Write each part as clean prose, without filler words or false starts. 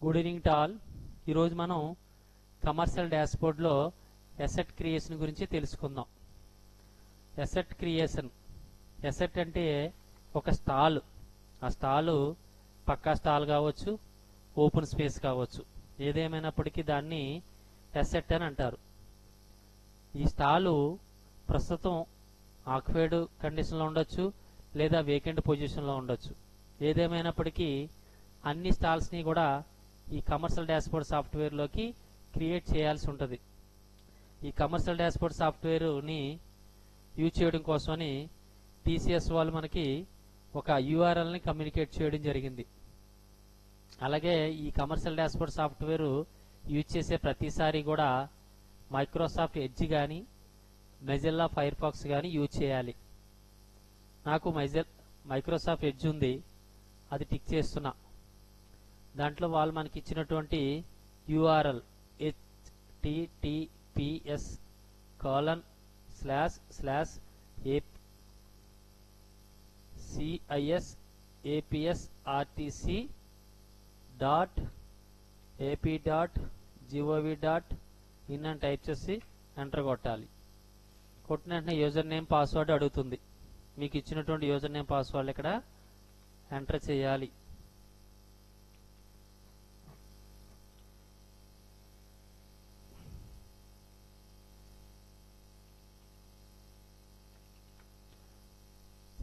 Good evening to all. ఈరోజు మనం commercial డాష్బోర్డ్లో asset creation గురించి తెలుసుకుందాం. అసెట్ క్రియేషన్, అసెట్ అంటే ఒక స్టాల్. ఆ స్టాలు పక్కా స్టాల్ కావచ్చు, ఓపెన్ స్పేస్ కావచ్చు, ఏదేమైనప్పటికీ దాన్ని అసెట్ అని అంటారు. ఈ స్టాలు ప్రస్తుతం ఆక్యుపైడ్ కండిషన్లో ఉండొచ్చు, లేదా వేకెంట్ పొజిషన్లో ఉండొచ్చు. ఏదేమైనప్పటికీ అన్ని స్టాల్స్ని కూడా ఈ కమర్షియల్ డాష్బోర్డ్ సాఫ్ట్వేర్లోకి క్రియేట్ చేయాల్సి ఉంటుంది. ఈ కమర్షియల్ డాష్బోర్డ్ సాఫ్ట్వేర్ని యూజ్ చేయడం కోసమని టీసీఎస్ వాళ్ళు మనకి ఒక యూఆర్ఎల్ని కమ్యూనికేట్ చేయడం జరిగింది. అలాగే ఈ కమర్షియల్ డాష్బోర్డ్ సాఫ్ట్వేర్ యూజ్ చేసే ప్రతిసారి కూడా మైక్రోసాఫ్ట్ ఎడ్జ్ కానీ మొజిల్లా ఫైర్ ఫాక్స్ కానీ యూజ్ చేయాలి. నాకు మైక్రోసాఫ్ట్ ఎడ్జ్ ఉంది, అది టిక్ చేస్తున్నా. దాంట్లో వాళ్ళు మనకి ఇచ్చినటువంటి యూఆర్ఎల్ https://cisrtc.ap.gov.in అని టైప్ చేసి ఎంటర్ కొట్టాలి. కొట్టిన వెంటనే యూజర్ నేమ్ పాస్వర్డ్ అడుగుతుంది. మీకు ఇచ్చినటువంటి యూజర్ నేమ్ పాస్వర్డ్ ఇక్కడ ఎంటర్ చేయాలి.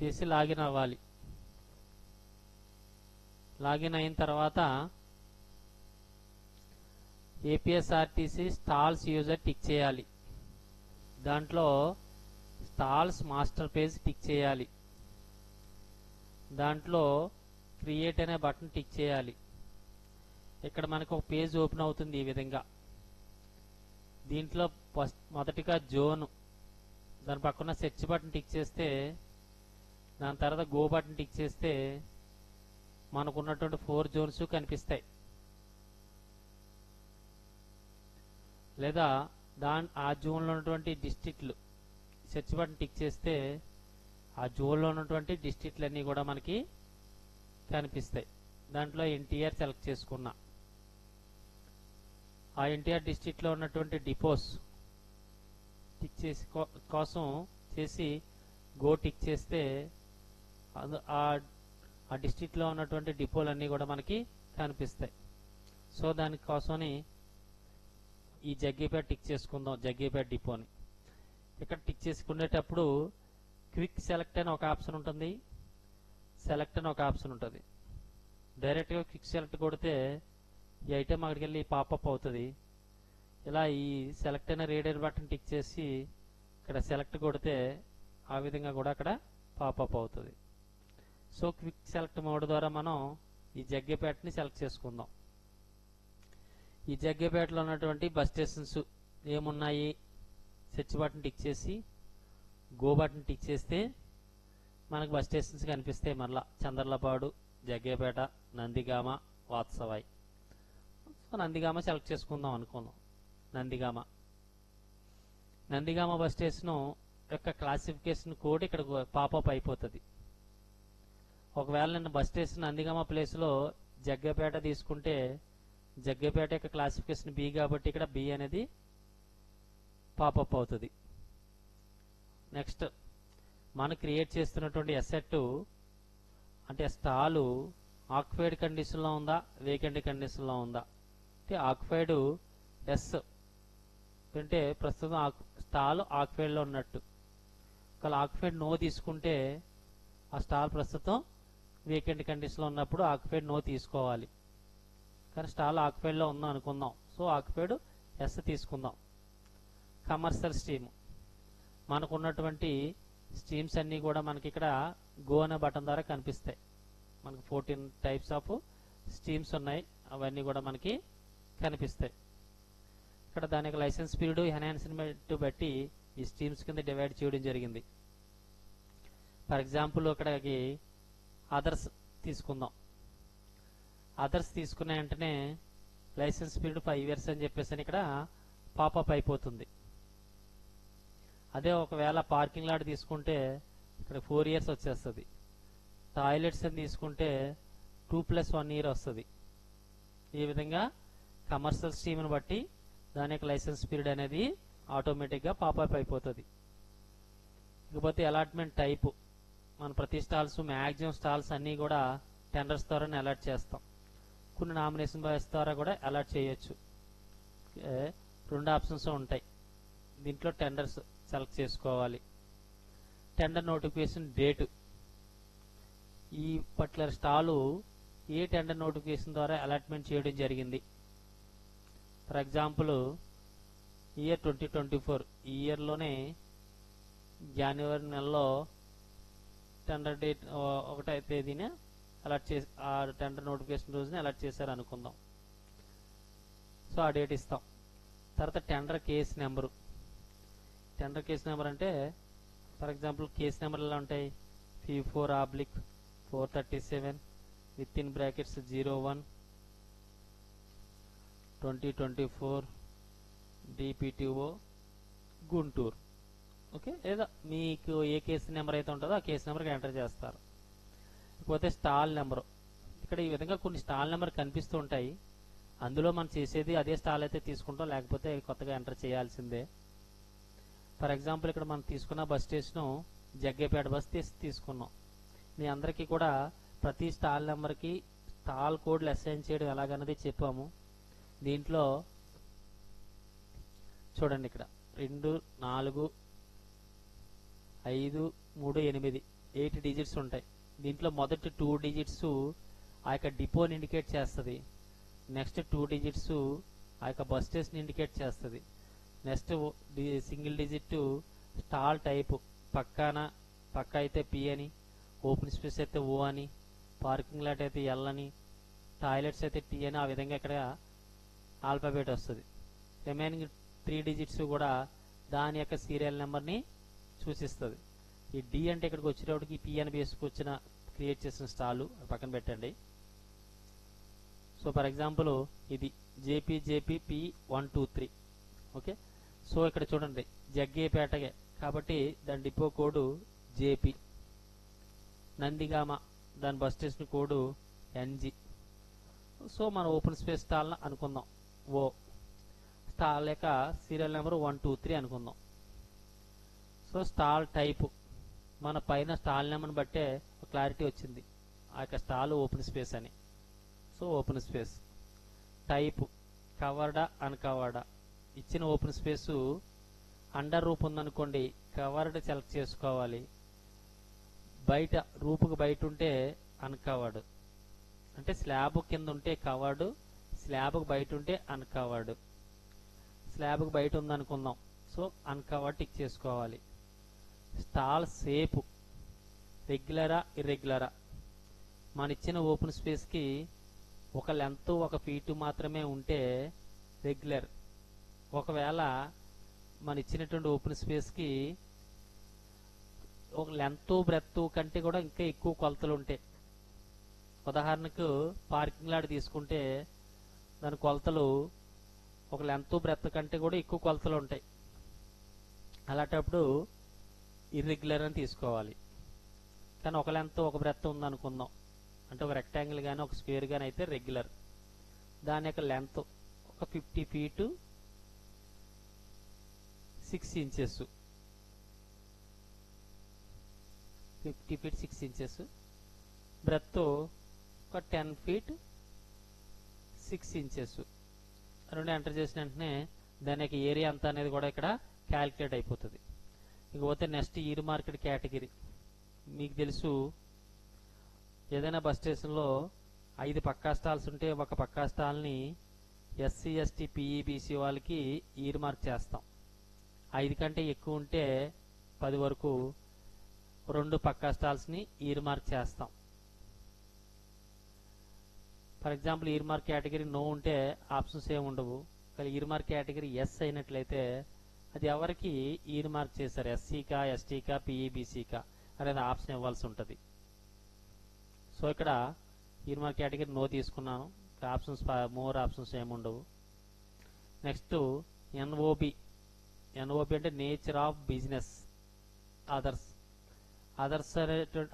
చేసి లాగిన్ అవ్వాలి. లాగిన్ అయిన తర్వాత ఏపీఎస్ఆర్టీసీ స్టాల్స్ యూజర్ టిక్ చేయాలి. దాంట్లో స్టాల్స్ మాస్టర్ పేజ్ టిక్ చేయాలి. దాంట్లో క్రియేట్ అనే బటన్ టిక్ చేయాలి. ఇక్కడ మనకు ఒక పేజ్ ఓపెన్ అవుతుంది ఈ విధంగా. దీంట్లో మొదటిగా జోన్, దాని పక్కన సెర్చ్ బటన్ టిక్ చేస్తే, దాని తర్వాత గో బటన్ టిక్ చేస్తే మనకున్నటువంటి 4 జోన్స్ కనిపిస్తాయి. లేదా ఆ జోన్లో ఉన్నటువంటి డిస్ట్రిక్ట్లు సెర్చ్ బటన్ టిక్ చేస్తే ఆ జోన్లో ఉన్నటువంటి డిస్ట్రిక్ట్లు అన్నీ కూడా మనకి కనిపిస్తాయి. దాంట్లో ఎన్టీఆర్ సెలెక్ట్ చేసుకున్నా. ఆ ఎన్టీఆర్ డిస్ట్రిక్ట్లో ఉన్నటువంటి డిపోస్ టిక్ చేసి కోసం చేసి గో టిక్ చేస్తే ఆ డిస్ట్రిక్ట్లో ఉన్నటువంటి డిపోలన్నీ కూడా మనకి కనిపిస్తాయి. సో దానికోసమని ఈ జగ్గేపేట టిక్ చేసుకుందాం, జగ్గేపేట డిపోని. ఇక్కడ టిక్ చేసుకునేటప్పుడు క్విక్ సెలెక్ట్ అని ఒక ఆప్షన్ ఉంటుంది, సెలెక్ట్ అని ఒక ఆప్షన్ ఉంటుంది. డైరెక్ట్గా క్విక్ సెలెక్ట్ కొడితే ఈ ఐటెం అక్కడికి వెళ్ళి పాపప్ అవుతుంది. ఇలా ఈ సెలెక్ట్ అయిన రేడియర్ బటన్ టిక్ చేసి ఇక్కడ సెలెక్ట్ కొడితే ఆ విధంగా కూడా అక్కడ పాపప్ అవుతుంది. సో క్విక్ సెలెక్ట్ మోడ్ ద్వారా మనం ఈ జగ్గేపేటని సెలెక్ట్ చేసుకుందాం. ఈ జగ్గేపేటలో ఉన్నటువంటి బస్ స్టేషన్స్ ఏమున్నాయి సెర్చ్ బటన్ టిక్ చేసి గో బటన్ టిక్ చేస్తే మనకు బస్ స్టేషన్స్ కనిపిస్తాయి. మళ్ళా చంద్రలపాడు, జగ్గేపేట, నందిగామ, వాత్సవాయి. సో నందిగామ సెలెక్ట్ చేసుకుందాం అనుకున్నాం. నందిగామ బస్ స్టేషన్ యొక్క క్లాసిఫికేషన్ కోడ్ ఇక్కడ పాపప్ అయిపోతుంది. ఒకవేళ నేను బస్ స్టేషన్ నందిగామ ప్లేస్లో జగ్గేపేట తీసుకుంటే జగ్గేపేట యొక్క క్లాసిఫికేషన్ బి కాబట్టి ఇక్కడ బి అనేది పాపప్ అవుతుంది. నెక్స్ట్ మనం క్రియేట్ చేస్తున్నటువంటి అసెట్ అంటే స్టాలు ఆక్యుపైడ్ కండిషన్లో ఉందా, వేకెంట్ కండిషన్లో ఉందా. అంటే ఆక్యుపైడ్ ఎస్ అంటే ప్రస్తుతం స్టాల్ ఆక్యుపైడ్లో ఉన్నట్టు. ఒకవేళ ఆక్యుపైడ్ నో తీసుకుంటే ఆ స్టాల్ ప్రస్తుతం వేకెంట్ కండిషన్లో ఉన్నప్పుడు ఆక్యుపైడ్ నో తీసుకోవాలి. కానీ స్టాల్ ఆక్యుపైడ్లో ఉందాం అనుకుందాం. సో ఆక్యుపైడ్ ఎస్ తీసుకుందాం. కమర్షియల్ స్ట్రీమ్, మనకు ఉన్నటువంటి స్ట్రీమ్స్ అన్నీ కూడా మనకి ఇక్కడ గో అనే బటన్ ద్వారా కనిపిస్తాయి. మనకు 14 టైప్స్ ఆఫ్ స్ట్రీమ్స్ ఉన్నాయి, అవన్నీ కూడా మనకి కనిపిస్తాయి. ఇక్కడ దానికి లైసెన్స్ పీరియడ్, ఎన్హాన్స్మెంట్ బట్టి ఈ స్ట్రీమ్స్ కింద డివైడ్ చేయడం జరిగింది. ఫర్ ఎగ్జాంపుల్ ఇక్కడికి అదర్స్ తీసుకుందాం. అదర్స్ తీసుకున్న వెంటనే లైసెన్స్ పీరియడ్ 5 years అని చెప్పేసి ఇక్కడ పాపప్ అయిపోతుంది. అదే ఒకవేళ పార్కింగ్ లాట్ తీసుకుంటే ఇక్కడ 4 years వచ్చేస్తుంది. టాయిలెట్స్ అని తీసుకుంటే 2+1 year వస్తుంది. ఈ విధంగా కమర్షియల్ స్ట్రీమ్ని బట్టి దాని యొక్క లైసెన్స్ పీరియడ్ అనేది ఆటోమేటిక్గా పాపప్ అయిపోతుంది. ఇకపోతే అలాట్మెంట్ టైపు, మన ప్రతి స్టాల్స్ మ్యాక్సిమం స్టాల్స్ అన్నీ కూడా టెండర్స్ ద్వారానే అలాట్ చేస్తాం. కొన్ని నామినేషన్ బేస్ ద్వారా కూడా అలాట్ చేయొచ్చు. రెండు ఆప్షన్స్ ఉంటాయి. దీంట్లో టెండర్స్ సెలెక్ట్ చేసుకోవాలి. టెండర్ నోటిఫికేషన్ డేటు, ఈ పర్టికులర్ స్టాలు ఏ టెండర్ నోటిఫికేషన్ ద్వారా అలాట్మెంట్ చేయడం జరిగింది. ఫర్ ఎగ్జాంపుల్ ఇయర్ 2024 ఈ ఇయర్లోనే జనవరి నెలలో టెండర్ డేట్ 1వ తేదీన అలాట్ చేసి ఆ టెండర్ నోటిఫికేషన్ రోజున అలాట్ చేశారు అనుకుందాం. సో ఆ డేట్ ఇస్తాం. తర్వాత tender case number. Tender case number అంటే ఫర్ ఎగ్జాంపుల్ కేసు నెంబర్ ఎలా ఉంటాయి, P4/437 with in brackets 01 2024 DPTO Guntur. Okay, లేదా మీకు ఏ కేసు నెంబర్ అయితే ఉంటుందో ఆ కేసు నెంబర్కి ఎంటర్ చేస్తారు. ఇకపోతే స్టాల్ నెంబరు. ఇక్కడ ఈ విధంగా కొన్ని స్టాల్ నెంబర్ కనిపిస్తూ ఉంటాయి. అందులో మనం చేసేది అదే స్టాల్ అయితే తీసుకుంటాం, లేకపోతే కొత్తగా ఎంటర్ చేయాల్సిందే. ఫర్ ఎగ్జాంపుల్ ఇక్కడ మనం తీసుకున్న బస్ స్టేషను జగ్గేపేట బస్ తీసుకున్నాం. మీ అందరికీ కూడా ప్రతి స్టాల్ నెంబర్కి స్టాల్ కోడ్లు అసైన్ చేయడం ఎలాగన్నది చెప్పాము. దీంట్లో చూడండి, ఇక్కడ 2 4 5 3 8 8 డిజిట్స్ ఉంటాయి. దీంట్లో మొదటి 2 డిజిట్స్ ఆ యొక్క డిపోని ఇండికేట్ చేస్తుంది. నెక్స్ట్ 2 డిజిట్స్ ఆ యొక్క బస్ స్టేషన్ ఇండికేట్ చేస్తుంది. Next single digit stall type, పక్క అయితే పి అని, ఓపెన్ స్పేస్ అయితే ఓ అని, పార్కింగ్ లాట్ అయితే ఎల్ అని, టాయిలెట్స్ అయితే టీ అని, ఆ విధంగా ఇక్కడ ఆల్ఫాబెట్ వస్తుంది. రిమైనింగ్ 3 డిజిట్స్ కూడా దాని యొక్క సీరియల్ నెంబర్ని సూచిస్తుంది. ఈ డి అంటే ఇక్కడికి వచ్చేటప్పటికి పి అని బేస్కి వచ్చిన క్రియేట్ చేసిన స్టాలు పక్కన పెట్టండి. సో ఫర్ ఎగ్జాంపుల్ ఇది జేపీ P123. ఓకే, సో ఇక్కడ చూడండి జగ్గేపేటగే కాబట్టి దాని డిపో కోడ్ జేపీ. నందిగామ దాని bus station code NG. So మన ఓపెన్ స్పేస్ స్టాల్ అనుకుందాం, ఓ స్టాల్ యొక్క సీరియల్ నెంబర్ 123 అనుకుందాం. సో స్టాల్ టైపు, మన పైన స్టాల్ నెంబర్ని బట్టే క్లారిటీ వచ్చింది ఆ యొక్క స్టాల్ ఓపెన్ స్పేస్ అని. సో ఓపెన్ స్పేస్ టైపు కవర్డా అన్కవర్డా. ఇచ్చిన ఓపెన్ స్పేసు అండర్ రూప్ ఉందనుకోండి, కవర్డ్ సెలెక్ట్ చేసుకోవాలి. బయట రూపుకు బయట ఉంటే అన్కవర్డ్, అంటే స్లాబ్ కింద ఉంటే కవర్డ్, స్లాబ్కు బయట ఉంటే అన్కవర్డ్. స్లాబ్కు బయట ఉందనుకుందాం, సో అన్కవర్డ్ టిక్ చేసుకోవాలి. స్టాల్ సేపు రెగ్యులరా ఇర్రెగ్యులరా. మన ఇచ్చిన ఓపెన్ స్పేస్కి ఒక లెంత్ 1 ఫీటు మాత్రమే ఉంటే రెగ్యులర్. ఒకవేళ మన ఇచ్చినటువంటి ఓపెన్ స్పేస్కి ఒక లెంత్ బ్రెత్ కంటే కూడా ఇంకా ఎక్కువ కొలతలు ఉంటాయి. ఉదాహరణకు పార్కింగ్ లాట్ తీసుకుంటే దాని కొలతలు ఒక లెంత్ బ్రెత్ కంటే కూడా ఎక్కువ కొలతలు ఉంటాయి. అలాంటప్పుడు ఇర్రెగ్యులర్ అని తీసుకోవాలి. కానీ ఒక లెంత్ ఒక బ్రెత్ ఉందనుకుందాం, అంటే ఒక రెక్టాంగిల్ కానీ ఒక స్క్వేర్ కానీ అయితే రెగ్యులర్. దాని యొక్క లెంత్ ఒక 50 feet 6 inches, 50 feet 6 inches. Breadth ఒక 10 ఫీట్ 6 ఇంచెస్. రెండు ఎంటర్ చేసిన వెంటనే దాని యొక్క ఏరియా అంతా అనేది కూడా ఇక్కడ క్యాలిక్యులేట్ అయిపోతుంది. ఇకపోతే నెక్స్ట్ ఈర్ మార్కెట్ కేటగిరీ. మీకు తెలుసు, ఏదైనా బస్ స్టేషన్లో 5 పక్కా స్టాల్స్ ఉంటే ఒక పక్కా స్టాల్ని SC ST PE BC వాళ్ళకి ఈర్ మార్క్ చేస్తాం. 5 కంటే ఎక్కువ ఉంటే 10 వరకు 2 పక్కా స్టాల్స్ని ఈర్ మార్క్ చేస్తాం. For example earmark category no ఉంటే ఆప్షన్స్ ఏమి ఉండవు. కానీ ఈర్ మార్క్ కేటగిరీ ఎస్ అయినట్లయితే అది ఎవరికి ఈర్ మార్క్ చేశారు, SCకా STకా PE BCకా అనేది ఆప్షన్ ఇవ్వాల్సి ఉంటుంది. సో ఇక్కడ ఈర్ మార్క్ కేటగిరీ నో తీసుకున్నాను, ఆప్షన్స్ మోర్ ఆప్షన్స్ ఏమి ఉండవు. నెక్స్ట్ NOB అంటే నేచర్ ఆఫ్ బిజినెస్.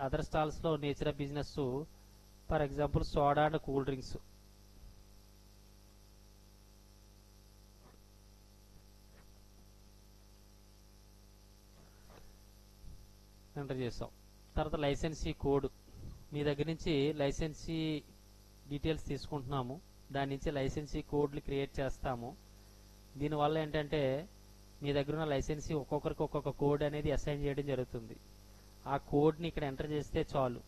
అదర్ స్టాల్స్లో nature of business, for example soda and cool drinks. Enter చేసాం. తర్వాత లైసెన్సీ కోడ్, మీ దగ్గర నుంచి లైసెన్సీ డీటెయిల్స్ తీసుకుంటున్నాము, దాని నుంచి లైసెన్సీ కోడ్లు క్రియేట్ చేస్తాము. దీనివల్ల ఏంటంటే మీ దగ్గర ఉన్న లైసెన్సీ ఒక్కొక్కరికి ఒక్కొక్క కోడ్ అనేది అసైన్ చేయడం జరుగుతుంది. ఆ కోడ్ని ఇక్కడ ఎంటర్ చేస్తే చాలు,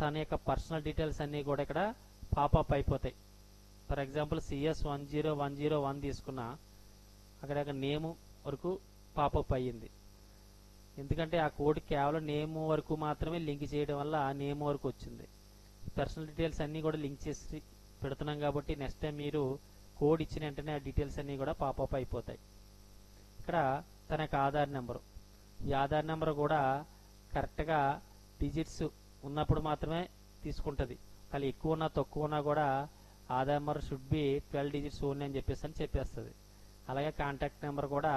తన యొక్క పర్సనల్ డీటెయిల్స్ అన్నీ కూడా ఇక్కడ పాపప్ అయిపోతాయి. ఫర్ ఎగ్జాంపుల్ CS10101 తీసుకున్నా, అక్కడ నేమ్ వరకు పాపప్ అయ్యింది. ఎందుకంటే ఆ కోడ్ కేవలం నేమ్ వరకు మాత్రమే లింక్ చేయడం వల్ల నేమ్ వరకు వచ్చింది. పర్సనల్ డీటెయిల్స్ అన్నీ కూడా లింక్ చేసి పెడుతున్నాం కాబట్టి నెక్స్ట్ టైం మీరు కోడ్ ఇచ్చిన వెంటనే ఆ డీటెయిల్స్ అన్నీ కూడా పాపప్ అయిపోతాయి. ఇక్కడ తన యొక్క ఆధార్ నెంబరు, ఈ ఆధార్ నెంబర్ కూడా కరెక్ట్గా డిజిట్స్ ఉన్నప్పుడు మాత్రమే తీసుకుంటుంది. కానీ ఎక్కువ ఉన్నా తక్కువ ఉన్నా కూడా Aadhaar number should be 12 digits only అని చెప్పేస్తుంది. అలాగే కాంటాక్ట్ నెంబర్ కూడా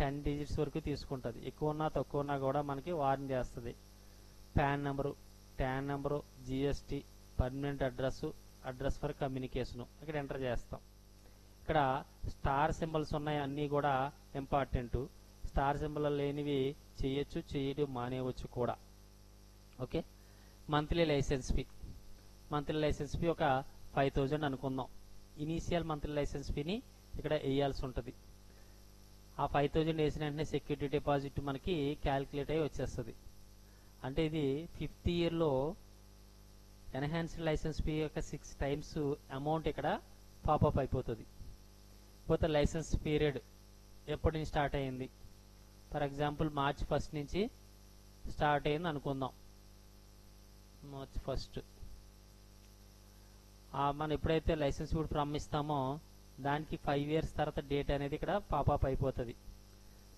10 డిజిట్స్ వరకు తీసుకుంటుంది. ఎక్కువ ఉన్నా తక్కువ ఉన్నా కూడా మనకి వార్న్ చేస్తుంది. Pan number, tan number, GST, permanent address for communication ఇక్కడ ఎంటర్ చేస్తాం. ఇక్కడ స్టార్ సింబల్స్ ఉన్నాయి, అన్నీ కూడా ఇంపార్టెంట్. స్టార్ సింబల్ లేనివి చేయడం మానేయవచ్చు కూడా. ఓకే, మంత్లీ లైసెన్స్ ఫీ ఒక 5000 అనుకుందాం. ఇనీషియల్ మంత్లీ లైసెన్స్ ఫీని ఇక్కడ వేయాల్సి ఉంటుంది. ఆ 5000 వేసిన వెంటనే సెక్యూరిటీ డిపాజిట్ మనకి క్యాల్కులేట్ అయ్యి వచ్చేస్తుంది. అంటే ఇది 5th ఇయర్లో ఎన్హాన్స్డ్ లైసెన్స్ ఫీ యొక్క 6 టైమ్స్ అమౌంట్ ఇక్కడ పాపప్ అయిపోతుంది. పోతే లైసెన్స్ పీరియడ్ ఎప్పటి నుంచి స్టార్ట్ అయ్యింది, ఫర్ ఎగ్జాంపుల్ March 1 నుంచి స్టార్ట్ అయ్యింది అనుకుందాం. March 1 మనం ఎప్పుడైతే లైసెన్స్ కూడా ప్రారంభిస్తామో దానికి 5 years తర్వాత డేట్ అనేది ఇక్కడ పాపప్ అయిపోతుంది.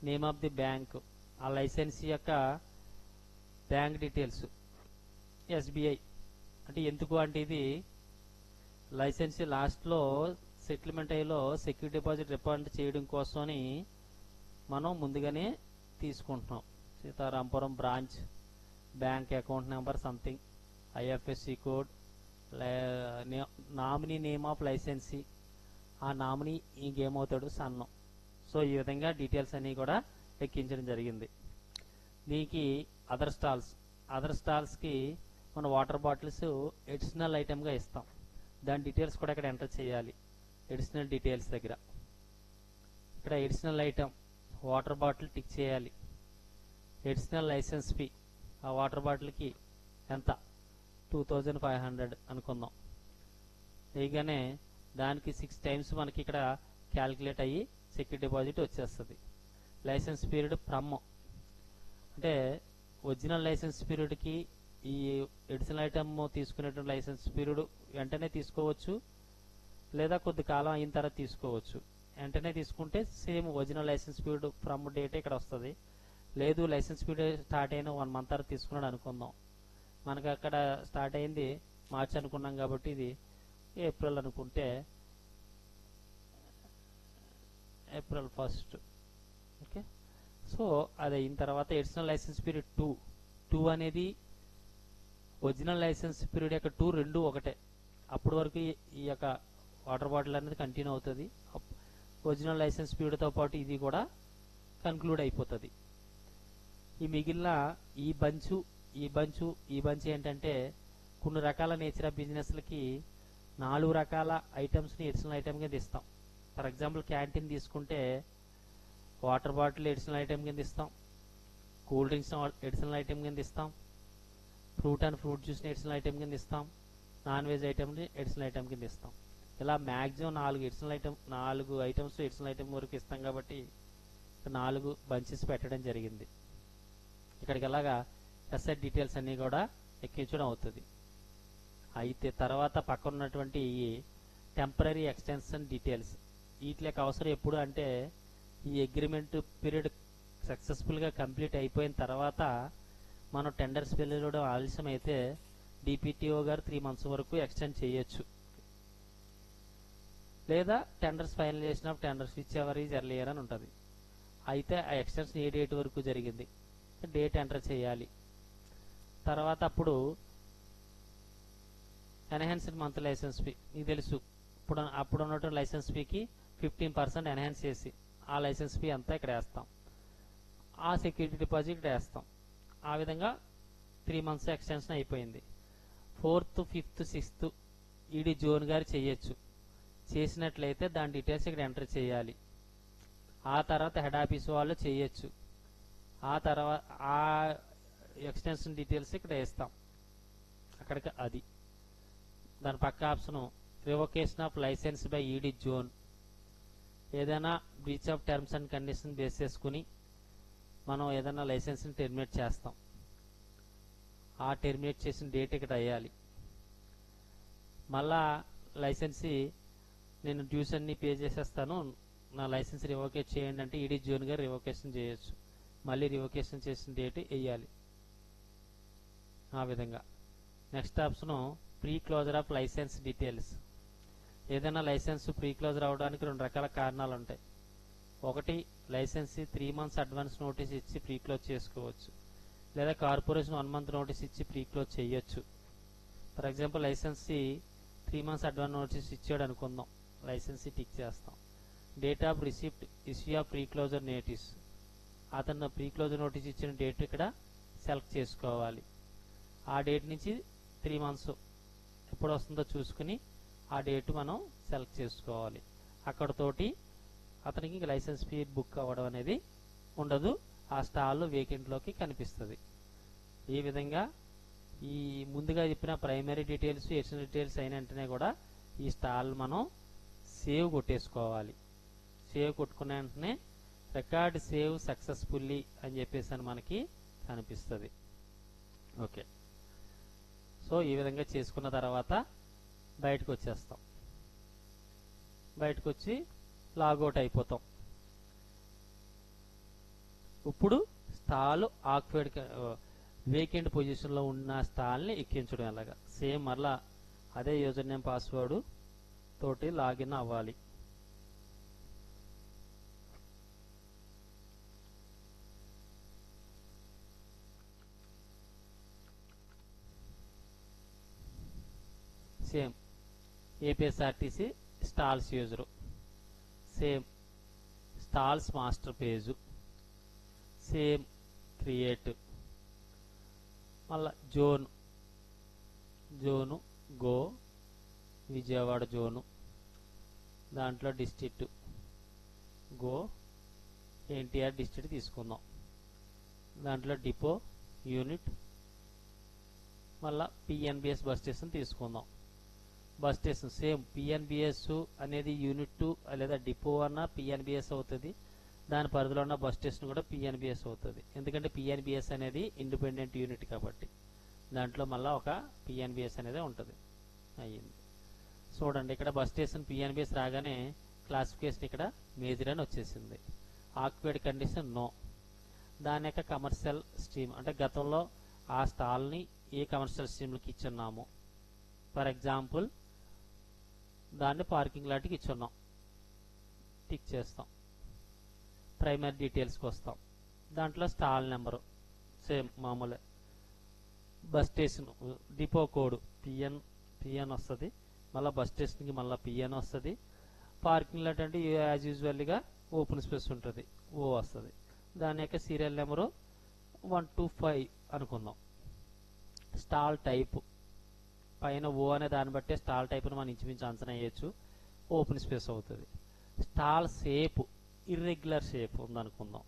నేమ్ ఆఫ్ ది బ్యాంక్, ఆ లైసెన్స్ యొక్క బ్యాంక్ డీటెయిల్స్ SBI. అంటే ఎందుకు అంటే ఇది లైసెన్స్ లాస్ట్లో సెటిల్మెంట్ అయ్యేలో సెక్యూరిటీ డిపాజిట్ రిఫండ్ చేయడం కోసమని మనం ముందుగానే తీసుకుంటున్నాం. Sitarampuram branch, bank account number something, IFSC code, nominee name of licensee, ఆ నామినీ ఇంకేమవుతాడు సన్నం. సో ఈ విధంగా డీటెయిల్స్ అన్నీ కూడా ఎక్కించడం జరిగింది. దీనికి అదర్ స్టాల్స్కి మన వాటర్ బాటిల్స్ ఎడిషనల్ ఐటెంగా ఇస్తాం. దాని డీటెయిల్స్ కూడా ఇక్కడ ఎంటర్ చేయాలి. ఎడిషనల్ డీటెయిల్స్ దగ్గర ఇక్కడ additional item water bottle tick చేయాలి. ఎడిషనల్ లైసెన్స్ ఫీ ఆ వాటర్ బాటిల్కి ఎంత 2500 అనుకుందాం. వేయగానే దానికి 6 టైమ్స్ మనకి ఇక్కడ క్యాల్కులేట్ అయ్యి సెక్యూరిటీ డిపాజిట్ వచ్చేస్తుంది. లైసెన్స్ పీరియడ్ ఫ్రమ్ అంటే ఒరిజినల్ లైసెన్స్ పీరియడ్కి ఈ ఎడిషనల్ ఐటమ్ తీసుకునేటువంటి లైసెన్స్ పీరియడ్ వెంటనే తీసుకోవచ్చు, లేదా కొద్ది కాలం అయిన తర్వాత తీసుకోవచ్చు. వెంటనే తీసుకుంటే same original license period from date ఇక్కడ వస్తుంది. లేదు లైసెన్స్ పీరియడ్ స్టార్ట్ అయిన 1 month తర్వాత తీసుకున్నాడు అనుకుందాం. మనకు అక్కడ స్టార్ట్ అయింది మార్చ్ అనుకున్నాం కాబట్టి ఇది ఏప్రిల్ అనుకుంటే April 1. ఓకే, సో అది అయిన తర్వాత ఎడిషనల్ లైసెన్స్ పీరియడ్ 2 అనేది ఒరిజినల్ లైసెన్స్ పీరియడ్ యొక్క 2 రెండు ఒకటే. అప్పటి వరకు ఈ యొక్క వాటర్ బాటిల్ అనేది కంటిన్యూ అవుతుంది. ఒరిజినల్ లైసెన్స్ పీరియడ్తో పాటు ఇది కూడా కన్క్లూడ్ అయిపోతుంది. ఈ మిగిలిన ఈ బంచ్ ఏంటంటే కొన్ని రకాల నేచర్ ఆఫ్ బిజినెస్లకి 4 రకాల ఐటమ్స్ని ఎడిషనల్ ఐటమ్ కింద ఇస్తాం. ఫర్ ఎగ్జాంపుల్ క్యాంటీన్ తీసుకుంటే వాటర్ బాటిల్ ఎడిషనల్ ఐటమ్ కింద ఇస్తాం, కూల్ డ్రింక్స్ ఎడిషనల్ ఐటమ్ కింద ఇస్తాం, ఫ్రూట్ అండ్ ఫ్రూట్ జ్యూస్ని ఎడిషనల్ ఐటమ్ కింద ఇస్తాం, నాన్ వెజ్ ఐటమ్ని ఎడిషనల్ ఐటమ్ కింద ఇస్తాం. ఇలా మ్యాక్సిమం 4 ఐటమ్స్ ఎడిషనల్ ఐటమ్ వరకు ఇస్తాం కాబట్టి 4 బంచెస్ పెట్టడం జరిగింది. ఇక్కడికి అలాగా ఎస్ఐ డీటెయిల్స్ అన్నీ కూడా ఎక్కించడం అవుతుంది. అయితే తర్వాత పక్కన ఉన్నటువంటి ఈ టెంపరీ ఎక్స్టెన్షన్ డీటెయిల్స్ వీటికి అవసరం ఎప్పుడు అంటే ఈ అగ్రిమెంట్ పీరియడ్ సక్సెస్ఫుల్గా కంప్లీట్ అయిపోయిన తర్వాత మనం టెండర్స్ వెళ్ళడం ఆలస్యం అయితే DPTO గారు 3 months వరకు ఎక్స్టెండ్ చేయొచ్చు, లేదా tenders finalisation of tenders which ever is earlier అని ఉంటుంది. అయితే ఆ ఎక్స్టెన్షన్ ఏ డేట్ వరకు జరిగింది డేట్ ఎంటర్ చేయాలి. తర్వాత అప్పుడు ఎన్హాన్స్డ్ మంత్ లైసెన్స్ ఫీ మీకు తెలుసు, అప్పుడు ఉన్నటువంటి లైసెన్స్ ఫీకి 15% ఎన్హాన్స్ చేసి ఆ లైసెన్స్ ఫీ అంతా ఇక్కడ వేస్తాం. ఆ సెక్యూరిటీ డిపాజిట్ ఇక్కడ వేస్తాం. ఆ విధంగా 3 months ఎక్స్టెన్షన్ అయిపోయింది. 4th, 5th, 6th ED zone గారు చేయొచ్చు. చేసినట్లయితే దాని డీటెయిల్స్ ఇక్కడ ఎంటర్ చేయాలి. ఆ తర్వాత హెడ్ ఆఫీస్ వాళ్ళు చేయొచ్చు. ఆ తర్వాత ఆ ఎక్స్టెన్షన్ డీటెయిల్స్ ఇక్కడ వేస్తాం. అక్కడికి అది దాని పక్క option revocation of license by ED zone. ఏదైనా breach of terms and condition base చేసుకుని మనం ఏదైనా లైసెన్స్ని టెర్మినేట్ చేస్తాం. ఆ టెర్మినేట్ చేసిన డేట్ ఇక్కడ వేయాలి. మళ్ళా లైసెన్సీ నేను డ్యూస్ అన్ని పే చేసేస్తాను, నా లైసెన్స్ రివోకేట్ చేయండి అంటే ఈడీ జోన్ గారు రివోకేషన్ చేయొచ్చు. మళ్ళీ రివోకేషన్ చేసిన డేట్ వేయాలి. ఆ విధంగా next option pre closure of license details. ఏదైనా లైసెన్స్ ప్రీ క్లోజర్ అవడానికి 2 రకాల కారణాలు ఉంటాయి. ఒకటి, లైసెన్సీ 3 months అడ్వాన్స్ నోటీస్ ఇచ్చి ప్రీ క్లోజ్ చేసుకోవచ్చు, లేదా కార్పొరేషన్ 1 month నోటీస్ ఇచ్చి ప్రీ క్లోజ్ చేయొచ్చు. For example licensee 3 months advance notice ఇచ్చాడు అనుకుందాం, లైసెన్సీ టిక్ చేస్తాం. Date of receipt issue of pre closure notice, అతను ప్రీ క్లోజర్ నోటీస్ ఇచ్చిన డేట్ ఇక్కడ సెలెక్ట్ చేసుకోవాలి. ఆ డేట్ నుంచి 3 months ఎప్పుడు వస్తుందో చూసుకుని ఆ డేట్ మనం సెలెక్ట్ చేసుకోవాలి. అక్కడతోటి అతనికి లైసెన్స్ ఫీ బుక్ అవ్వడం అనేది ఉండదు, ఆ స్టాల్ వేకెంట్లోకి కనిపిస్తుంది. ఈ విధంగా ఈ ముందుగా చెప్పిన ప్రైమరీ డీటెయిల్స్, ఎడిషనల్ డీటెయిల్స్ అయిన వెంటనే కూడా ఈ స్టాల్ మనం సేవ్ కొట్టేసుకోవాలి. సేవ్ కొట్టుకున్న వెంటనే రికార్డ్ సేవ్ సక్సెస్ఫుల్లీ అని చెప్పేసి అని మనకి కనిపిస్తుంది. ఓకే, సో ఈ విధంగా చేసుకున్న తర్వాత బయటకు వచ్చేస్తాం. బయటకు వచ్చి లాగౌట్ అయిపోతాం. ఇప్పుడు స్టాల్ ఆక్యుపైడ్ వేకెంట్ పొజిషన్లో ఉన్న స్టాల్ని ఎక్కించడం ఎలాగా, సేమ్ మరలా అదే యూజర్ నేమ్ పాస్వర్డ్ తోటి లాగిన్ అవ్వాలి. Same APSRTC stalls user, same stalls master page, same create, మళ్ళా జోను గో విజయవాడ జోను, దాంట్లో డిస్ట్రిక్ట్ గో ఎన్టీఆర్ డిస్ట్రిక్ట్ తీసుకుందాం. దాంట్లో డిపో యూనిట్, మళ్ళా పిఎన్బిఎస్ బస్ స్టేషన్ తీసుకుందాం. బస్ స్టేషన్ సేమ్ పిఎన్బిఎస్ అనేది యూనిట్ 2 లేదా డిపో అన్న పిఎన్బిఎస్ అవుతుంది. దాని పరిధిలో ఉన్న బస్ స్టేషన్ కూడా పిఎన్బిఎస్ అవుతుంది, ఎందుకంటే పిఎన్బిఎస్ అనేది ఇండిపెండెంట్ యూనిట్ కాబట్టి దాంట్లో మళ్ళీ ఒక పిఎన్బిఎస్ అనేది ఉంటుంది. అయ్యింది. చూడండి ఇక్కడ బస్ స్టేషన్ పిఎన్బిఎస్ రాగానే క్లాసిఫికేషన్ ఇక్కడ మేజర్ అని వచ్చేసింది. Occupied condition no. దాని యొక్క కమర్షియల్ స్ట్రీమ్ అంటే గతంలో ఆ స్టాల్ని ఏ కమర్షియల్ స్ట్రీమ్లకి ఇచ్చున్నాము. ఫర్ ఎగ్జాంపుల్ దాన్ని పార్కింగ్ లాట్కి ఇచ్చున్నాం, టిక్ చేస్తాం. ప్రైమరీ డీటెయిల్స్కి వస్తాం. దాంట్లో స్టాల్ నెంబరు సేమ్ మామూలే. Bus station depot code PN వస్తుంది, మళ్ళీ బస్ స్టేషన్కి మళ్ళీ పిఎన్ వస్తుంది. పార్కింగ్ లాట్ అంటే యాజ్ యూజువల్గా ఓపెన్ స్పేస్ ఉంటుంది, ఓ వస్తుంది. దాని యొక్క సీరియల్ నెంబరు 125 అనుకుందాం. స్టాల్ టైపు పైన ఓ అనే దాన్ని బట్టే స్టాల్ టైప్ను మనం ఇంచుమించు అంచనా వేయచ్చు, ఓపెన్ స్పేస్ అవుతుంది. స్టాల్ షేప్ ఇర్రెగ్యులర్ షేప్ ఉందనుకుందాం.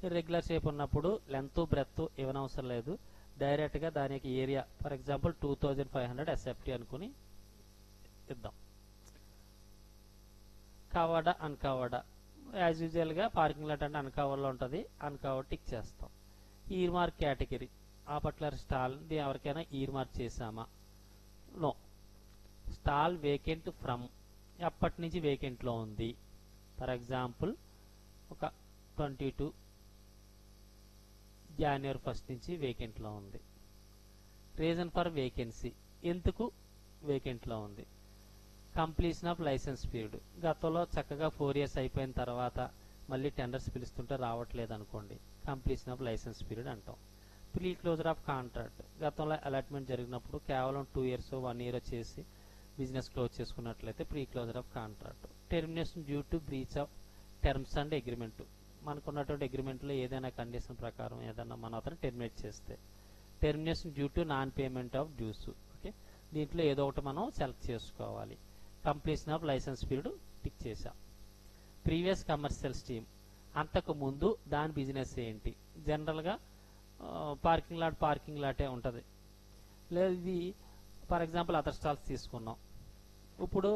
ఇర్రెగ్యులర్ షేప్ ఉన్నప్పుడు లెంత్ బ్రెత్ ఇవ్వనవసరం లేదు, డైరెక్ట్గా దానికి ఏరియా ఫర్ ఎగ్జాంపుల్ 2500 ఎస్ఎఫ్టీ అనుకుని ఇద్దాం. కవర్డా అన్కవర్డా యాజ్ యూజువల్గా పార్కింగ్ లాట్ అంటే అన్కవర్లో ఉంటుంది, అన్కవర్ టిక్ చేస్తాం. ఈర్ మార్క్ కేటగిరీ ఆ పర్టికులర్ స్టాల్ ఎవరికైనా ఈర్ మార్క్ చేసామా, నో. స్టాల్ వేకెంట్ ఫ్రమ్ ఎప్పటి నుంచి వేకెంట్లో ఉంది, ఫర్ ఎగ్జాంపుల్ ఒక 22 January 1 నుంచి వేకెంట్లో ఉంది. రీజన్ ఫర్ వేకెన్సీ ఎందుకు వేకెంట్లో ఉంది. కంప్లీషన్ ఆఫ్ లైసెన్స్ పీరియడ్ గతంలో చక్కగా 4 years అయిపోయిన తర్వాత మళ్ళీ టెండర్స్ పిలుస్తుంటే రావట్లేదు అనుకోండి, కంప్లీషన్ ఆఫ్ లైసెన్స్ పీరియడ్ అంటాం. ప్రీ క్లోజర్ ఆఫ్ కాంట్రాక్ట్ గతంలో అలాట్మెంట్ జరిగినప్పుడు కేవలం 2 years 1 year చేసి బిజినెస్ క్లోజ్ చేసుకున్నట్లయితే pre closure of contract. Termination due to breach of terms and agreement మనకున్నటువంటి అగ్రిమెంట్లో ఏదైనా కండిషన్ ప్రకారం ఏదైనా మనం అతను టెర్మినేట్ చేస్తే, termination due to non payment of dues. Okay, దీంట్లో ఏదో ఒకటి మనం సెలెక్ట్ చేసుకోవాలి. Completion of license period tick చేసాం. ప్రీవియస్ కమర్షియల్ స్ట్రీమ్, అంతకు ముందు దాని బిజినెస్ ఏంటి? జనరల్గా పార్కింగ్ లాటే ఉంటుంది. లేదు ఇది ఫర్ ఎగ్జాంపుల్ అదర్ స్టాల్స్ తీసుకున్నాం. ఇప్పుడు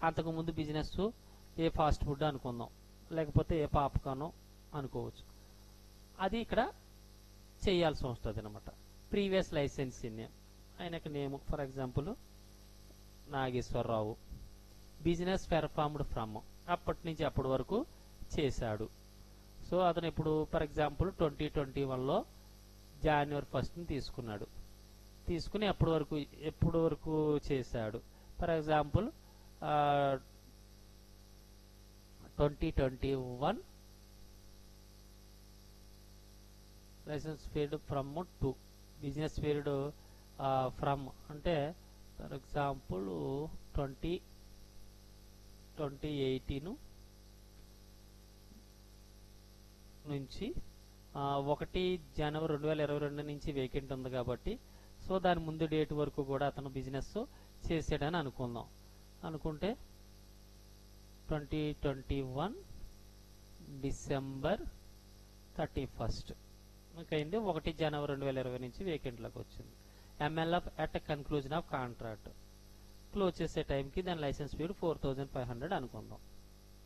అంతకుముందు బిజినెస్ ఏ ఫాస్ట్ ఫుడ్ అనుకుందాం, లేకపోతే ఏ పాప్కార్న్ అనుకోవచ్చు. అది ఇక్కడ చేయాల్సి వస్తుంది అనమాట. ప్రీవియస్ లైసెన్సీ నేమ్, ఆయనకు name for example Nageswararao. Business performed from, అప్పటి నుంచి అప్పటి వరకు చేశాడు. సో అతను ఇప్పుడు ఫర్ ఎగ్జాంపుల్ 2021లో January 1st తీసుకున్నాడు. తీసుకుని ఎప్పటి వరకు చేశాడు? For example 2021 license period from to, business period from అంటే ఫర్ ఎగ్జాంపుల్ 2018 నుంచి 1 జనవరి 2022 నుంచి వేకెంట్ ఉంది కాబట్టి, సో దాని ముందు డేట్ వరకు కూడా అతను బిజినెస్ చేసాడని అనుకుందాం. అనుకుంటే 2021 డిసెంబర్ 31 అయింది. 1 జనవరి 2020 నుంచి వేకెంట్లోకి వచ్చింది. MLF at conclusion of contract, close చేసే టైంకి దాని లైసెన్స్ పీరియడ్ 4500 అనుకుందాం.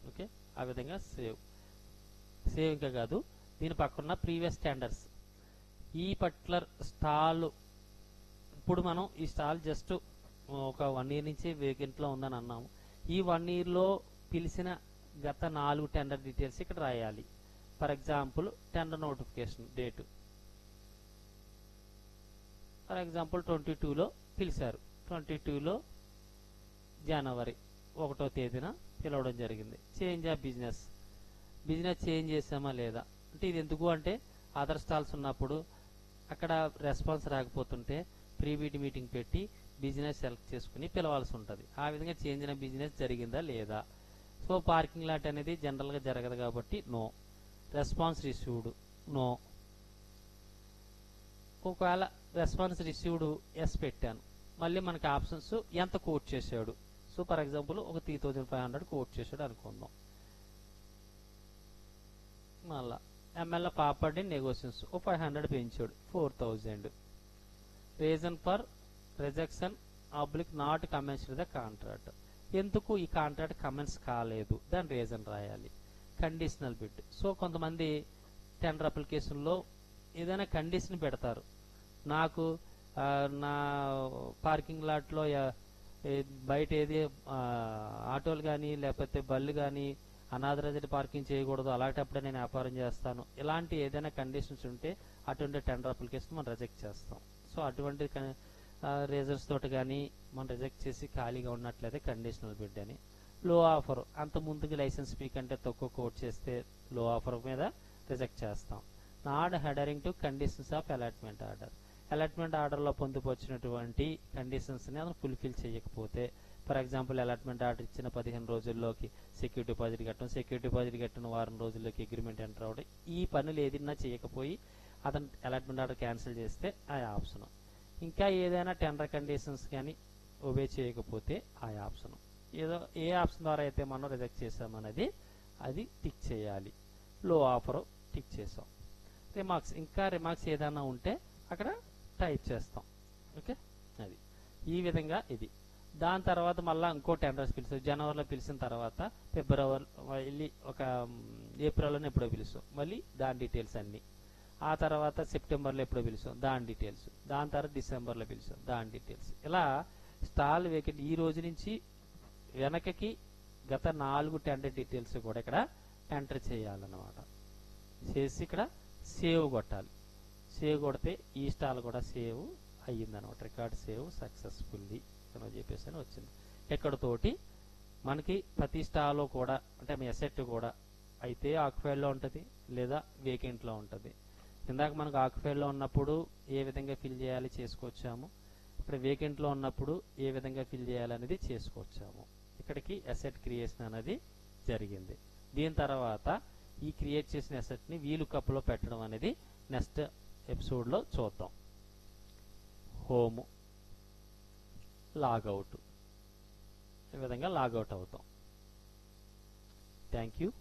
ఓకే, ఆ విధంగా సేవ్ ఇంకా కాదు, దీని పక్కన ప్రీవియస్ టెండర్స్. ఈ పర్టికులర్ స్టాల్, ఇప్పుడు మనం ఈ స్టాల్ జస్ట్ ఒక 1 year నుంచి వేకెంట్లో ఉందని అన్నాము. ఈ 1 yearలో పిలిచిన గత 4 టెండర్ డీటెయిల్స్ ఇక్కడ రాయాలి. For example tender notification date for example 22లో పిలిచారు. 22లో జనవరి 1వ తేదీన పిలవడం జరిగింది. చేంజ్ ఆఫ్ బిజినెస్ చేంజ్ చేసామా లేదా అంటే, ఇది ఎందుకు అంటే అదర్ స్టాల్స్ ఉన్నప్పుడు అక్కడ రెస్పాన్స్ రాకపోతుంటే ప్రీబీటీ మీటింగ్ పెట్టి బిజినెస్ సెలెక్ట్ చేసుకుని పిలవాల్సి ఉంటుంది. ఆ విధంగా చేంజ్ అయిన బిజినెస్ జరిగిందా లేదా. సో పార్కింగ్ లాట్ అనేది జనరల్గా జరగదు కాబట్టి నో. Response received no. ఒకవేళ రెస్పాన్స్ రిసీవ్డ్ ఎస్ పెట్టాను, మళ్ళీ మనకి ఆప్షన్స్ ఎంత కోట్ చేశాడు. సో ఫర్ ఎగ్జాంపుల్ ఒక 3500 కోట్ చేశాడు అనుకుందాం. మళ్ళా MLF ఆఫర్డ్ ఇన్ నెగోషియేషన్స్ 500 పెంచాడు 4000. Reason for rejection not commenced the contract, ఎందుకు ఈ కాంట్రాక్ట్ కమెన్స్ కాలేదు దాని రీజన్ రాయాలి. కండిషనల్ బిడ్, సో కొంతమంది టెండర్ అప్లికేషన్లో ఏదైనా కండిషన్ పెడతారు. నాకు నా పార్కింగ్ లాట్లో బయట ఏది ఆటోలు కానీ లేకపోతే బళ్ళు కానీ అనాథరైజ్డ్ పార్కింగ్ చేయకూడదు, అలాంటప్పుడే నేను వ్యాపారం చేస్తాను. ఇలాంటి ఏదైనా కండిషన్స్ ఉంటే అటువంటి టెండర్ అప్లికేషన్ మనం రిజెక్ట్ చేస్తాం. సో అటువంటి రీజన్స్ తోటి కానీ మనం రిజెక్ట్ చేసి ఖాళీగా ఉన్నట్లయితే కండిషనల్ బిడ్ అని. లో ఆఫర్, అంత ముందుకు లైసెన్స్ ఫీ కంటే తక్కువ కోట్ చేస్తే లో ఆఫర్ మీద రిజెక్ట్ చేస్తాం. Not adhering to conditions of allotment order, allotment ఆర్డర్లో పొందుపరిచినటువంటి కండిషన్స్ని అతను ఫుల్ఫిల్ చేయకపోతే, ఫర్ ఎగ్జాంపుల్ అలాట్మెంట్ ఆర్డర్ ఇచ్చిన 15 రోజుల్లోకి సెక్యూరిటీ డిపాజిట్ కట్టడం, సెక్యూరిటీ డిపాజిట్ కట్టిన వారం రోజుల్లోకి అగ్రిమెంట్ ఎంటర్ అవ్వడం, ఈ పనులు ఏదైనా చేయకపోయి అతను అలాట్మెంట్ ఆర్డర్ క్యాన్సిల్ చేస్తే ఆ ఆప్షన్. ఇంకా ఏదైనా టెండర్ కండిషన్స్ కానీ ఒబే చేయకపోతే ఆ ఆప్షన్. ఏ ఆప్షన్ ద్వారా అయితే మనం రిజెక్ట్ చేసామనేది అది టిక్ చేయాలి. లో ఆఫర్ టిక్ చేసాం. రిమార్క్స్, ఇంకా రిమార్క్స్ ఏదైనా ఉంటే అక్కడ టైప్ చేస్తాం. ఓకే, అది ఈ విధంగా ఇది. దాని తర్వాత మళ్ళీ ఇంకో టెండర్స్ పిలుస్తాం. జనవరిలో పిలిచిన తర్వాత ఫిబ్రవరి వెళ్ళి ఒక ఏప్రిల్లోనే ఎప్పుడో పిలుస్తాం, మళ్ళీ దాని డీటెయిల్స్ అన్నీ. ఆ తర్వాత సెప్టెంబర్లో ఎప్పుడో పిలుస్తాం, దాని డీటెయిల్స్. దాని తర్వాత డిసెంబర్లో పిలుస్తాం, దాని డీటెయిల్స్. ఇలా స్టాల్ వేకెంట్ ఈ రోజు నుంచి వెనకకి గత 4 టెండర్ డీటెయిల్స్ కూడా ఇక్కడ ఎంటర్ చేయాలన్నమాట. చేసి ఇక్కడ సేవ్ కొట్టాలి. సేవ్ కొడితే ఈ స్టాల్ కూడా సేవ్ అయ్యిందనమాట. రికార్డ్ సేవ్ సక్సెస్ఫుల్లీ అని చెప్పేసి అని వచ్చింది. ఎక్కడతోటి మనకి ప్రతి స్టాల్లో కూడా అంటే మీ అసెట్ కూడా అయితే ఆక్యుపైడ్లో ఉంటుంది లేదా వేకెంట్లో ఉంటుంది. ఇందాక మనకు ఆక్యుపైడ్లో ఉన్నప్పుడు ఏ విధంగా ఫిల్ చేయాలి చేసుకొచ్చాము, ఇప్పుడు వేకెంట్లో ఉన్నప్పుడు ఏ విధంగా ఫిల్ చేయాలనేది చేసుకొచ్చాము. ఇక్కడికి అసెట్ క్రియేషన్ అనేది జరిగింది. దీని తర్వాత ఈ క్రియేట్ చేసిన అసెట్ని వీలుకప్లో పెట్టడం అనేది నెక్స్ట్ ఎపిసోడ్లో చూద్దాం. హోమ్, లాగౌట్, ఈ విధంగా లాగౌట్ అవుతాం. Thank you.